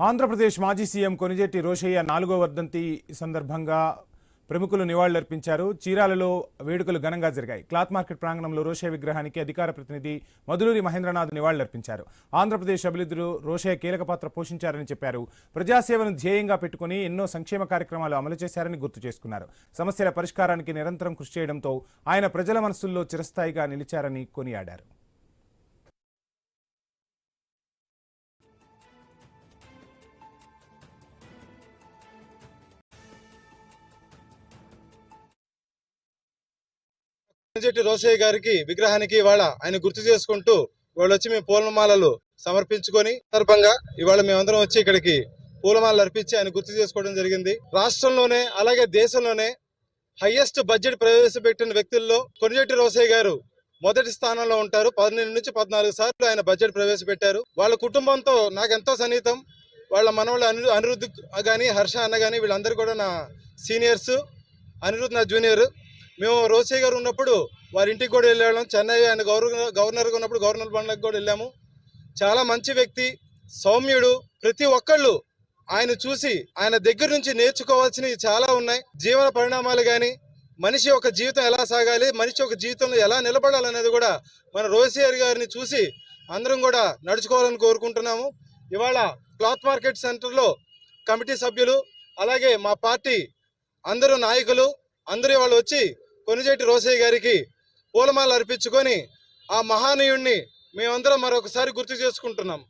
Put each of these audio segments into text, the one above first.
ఆంధ్రప్రదేశ్ మాజీ సీఎం కొనిజేటి రోషయ్య 4వ వర్ధంతి సందర్భంగా ప్రముఖులు నివాళులర్పించారు. చీరాలలో వేడుకలు ఘనంగా జరిగాయి. క్లాత్ మార్కెట్ ప్రాంగణంలో రోషయ్య విగ్రహానికి అధికార ప్రతినిధి మధులూరి మహేంద్రనాథ్ నివాళులర్పించారు. ఆంధ్రప్రదేశ్ అభివృద్ధిలో రోషయ్య కీలక పాత్ర పోషించారని చెప్పారు. ప్రజాసేవను ధ్యేయంగా పెట్టుకుని ఎన్నో సంక్షేమ కార్యక్రమాలు అమలు చేశారని గుర్తు చేసుకున్నారు. సమస్యల పరిష్కారానికి నిరంతరం కృషి చేయడంతో ఆయన ప్రజల మనసుల్లో చిరస్థాయిగా నిలిచారని కొనియాడారు. కొనిజేటి రోషయ్య గారికి విగ్రహానికి ఇవాళ ఆయన గుర్తు చేసుకుంటూ వాళ్ళు వచ్చి మేము పూలమాలలు సమర్పించుకొని సందర్భంగా ఇవాళ మేమందరం వచ్చి ఇక్కడికి పూలమాలలు అర్పించి ఆయన గుర్తు చేసుకోవడం జరిగింది. రాష్ట్రంలోనే అలాగే దేశంలోనే హైయెస్ట్ బడ్జెట్ ప్రవేశపెట్టిన వ్యక్తుల్లో కొనిజేటి రోషయ్య గారు మొదటి స్థానంలో ఉంటారు. 12 నుంచి 14 సార్లు ఆయన బడ్జెట్ ప్రవేశపెట్టారు. వాళ్ళ కుటుంబంతో నాకెంతో సన్నిహితం. వాళ్ళ మనవాళ్ళు అనిరుద్ధ్ గాని హర్ష అన్న గాని వీళ్ళందరూ కూడా నా సీనియర్స్. అనిరుద్ధ్ నా జూనియర్. మేము రోషయ్య గారు ఉన్నప్పుడు వారి ఇంటికి కూడా వెళ్ళాము. చెన్నై ఆయన గవర్నర్గా ఉన్నప్పుడు గవర్నర్ బండ్లకు కూడా వెళ్ళాము. చాలా మంచి వ్యక్తి, సౌమ్యుడు. ప్రతి ఒక్కళ్ళు ఆయన చూసి ఆయన దగ్గర నుంచి నేర్చుకోవాల్సినవి చాలా ఉన్నాయి. జీవన పరిణామాలు కానీ, మనిషి ఒక జీవితం ఎలా సాగాలి, మనిషి ఒక జీవితంలో ఎలా నిలబడాలనేది కూడా మన రోషయ్య గారిని చూసి అందరం కూడా నడుచుకోవాలని కోరుకుంటున్నాము. ఇవాళ క్లాత్ మార్కెట్ సెంటర్లో కమిటీ సభ్యులు అలాగే మా పార్టీ అందరూ నాయకులు అందరూ వాళ్ళు వచ్చి కొనిజేటి రోషయ్య గారికి పూలమాల అర్పించుకొని ఆ మహానీయుడిని మేమందరం మరొకసారి గుర్తు చేసుకుంటున్నాం.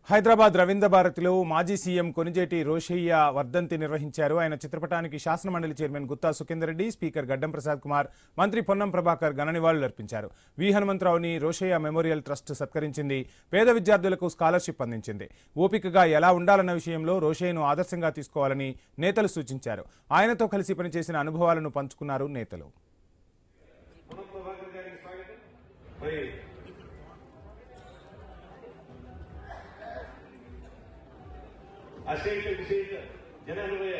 హైదరాబాద్ రవీంద్ర భారతిలో మాజీ సీఎం కొనిజేటి రోషయ్య వర్ధంతి నిర్వహించారు. ఆయన చిత్రపటానికి శాసనమండలి చైర్మన్ గుత్తా సుఖేందర్ రెడ్డి, స్పీకర్ గడ్డం ప్రసాద్ కుమార్, మంత్రి పొన్నం ప్రభాకర్ ఘన నివాళులర్పించారు. వి హనుమంతరావుని రోషయ్య మెమోరియల్ ట్రస్ట్ సత్కరించింది. పేద విద్యార్థులకు స్కాలర్షిప్ అందించింది. ఓపికగా ఎలా ఉండాలన్న విషయంలో రోషయ్యను ఆదర్శంగా తీసుకోవాలని నేతలు సూచించారు. ఆయనతో కలిసి పనిచేసిన అనుభవాలను పంచుకున్నారు నేతలు. అశేష విశేష జనాన్వయ